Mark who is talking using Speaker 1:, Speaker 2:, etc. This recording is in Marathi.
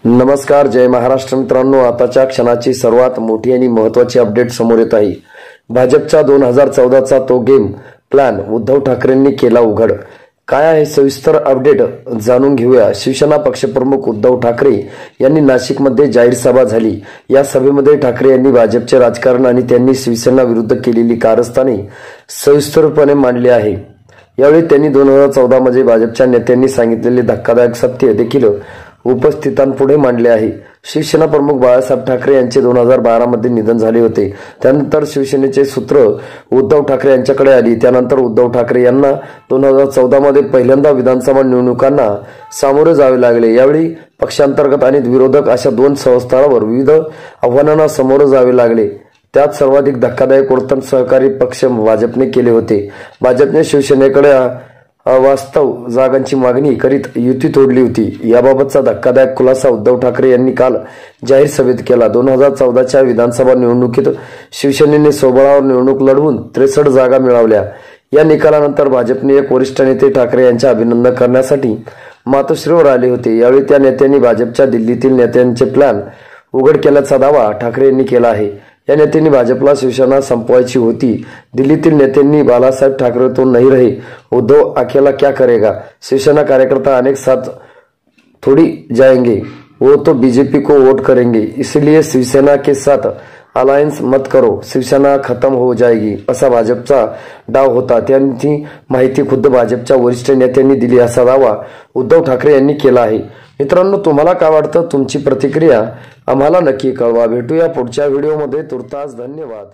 Speaker 1: नमस्कार, जय महाराष्ट्र मित्रांनो। आताच्या क्षणाची सर्वात मोठी आणि महत्त्वाची अपडेट समोर येत आहे। भाजपचा 2014चा तो गेम प्लॅन उद्धव ठाकरेंनी केला उघड। काय आहे सविस्तर अपडेट जाणून घेऊया। शिवसेना पक्षप्रमुख उद्धव ठाकरे यांनी नाशिकमध्ये जाहीर सभा झाली। या सभेमध्ये ठाकरे यांनी भाजपचे राजकारण आणि त्यांनी शिवसेना विरुद्ध केलेली कारस्थाने सविस्तरपणे मांडली आहे। यावेळी त्यांनी 2014 मध्ये भाजपच्या नेत्यांनी सांगितलेले धक्कादायक सत्य देखील उपस्थितांपुढे मांडले आहे। शिवसेना प्रमुख बाळासाहेब ठाकरे यांचे 2012 मध्ये निधन झाले होते। त्यानंतर शिवसेनेचे सूत्र उद्धव ठाकरे यांच्याकडे आली। त्यानंतर उद्धव ठाकरे यांना 2014 मध्ये पहिल्यांदा विधानसभा निवडणुकांना सामोरे जावे लागले। यावेळी पक्षांतर्गत आणि विरोधक अशा दोन स्तरावर विविध आव्हानांना सामोरे जावे लागले। त्यात सर्वाधिक धक्कादायक वर्तन सहकारी पक्ष भाजपने केले होते। भाजपने शिवसेनेकडे वास्तव जागांची मागणी करीत युती तोडली होती। याबाबतचा धक्कादायक खुलासा उद्धव ठाकरे यांनी काल जाहीर सभेत केला। 2014च्या विधानसभा निवडणुकीत शिवसेनेने स्वबळावर निवडणूक लढवून 63 जागा मिळवल्या। या निकालानंतर भाजपने एक वरिष्ठ नेते ठाकरे यांचे अभिनंदन करण्यासाठी मातोश्रीवर आले होते। यावेळी त्या नेत्यांनी भाजपच्या दिल्लीतील नेत्यांचे प्लॅन उघड केल्याचा दावा ठाकरे यांनी केला आहे। या नेत्यांनी भाजपला शिवसेना संपवायची होती। दिल्लीतील नेत्यांनी बालासाहेब ठाकरे तो नहीं रहे, उद्धव अकेला क्या करेगा, शिवसेना कार्यकर्ता अनेक साथ थोड़ी जाएंगे, वो तो बीजेपी को वोट करेंगे, इसलिए शिवसेना के साथ अलायंस मत करो, शिवसेना खत्म हो जाएगी, असा भाजपचा डाव होता। त्यांची माहिती खुद्द भाजपच्या वरिष्ठ नेत्यांनी दिली असा दावा उद्धव ठाकरे यांनी केला आहे। मित्रांनो, तुम्हाला काय वाटतं? तुमची प्रतिक्रिया आम्हाला नक्की कळवा। भेटूया पुढच्या व्हिडिओमध्ये। तुर्तास धन्यवाद।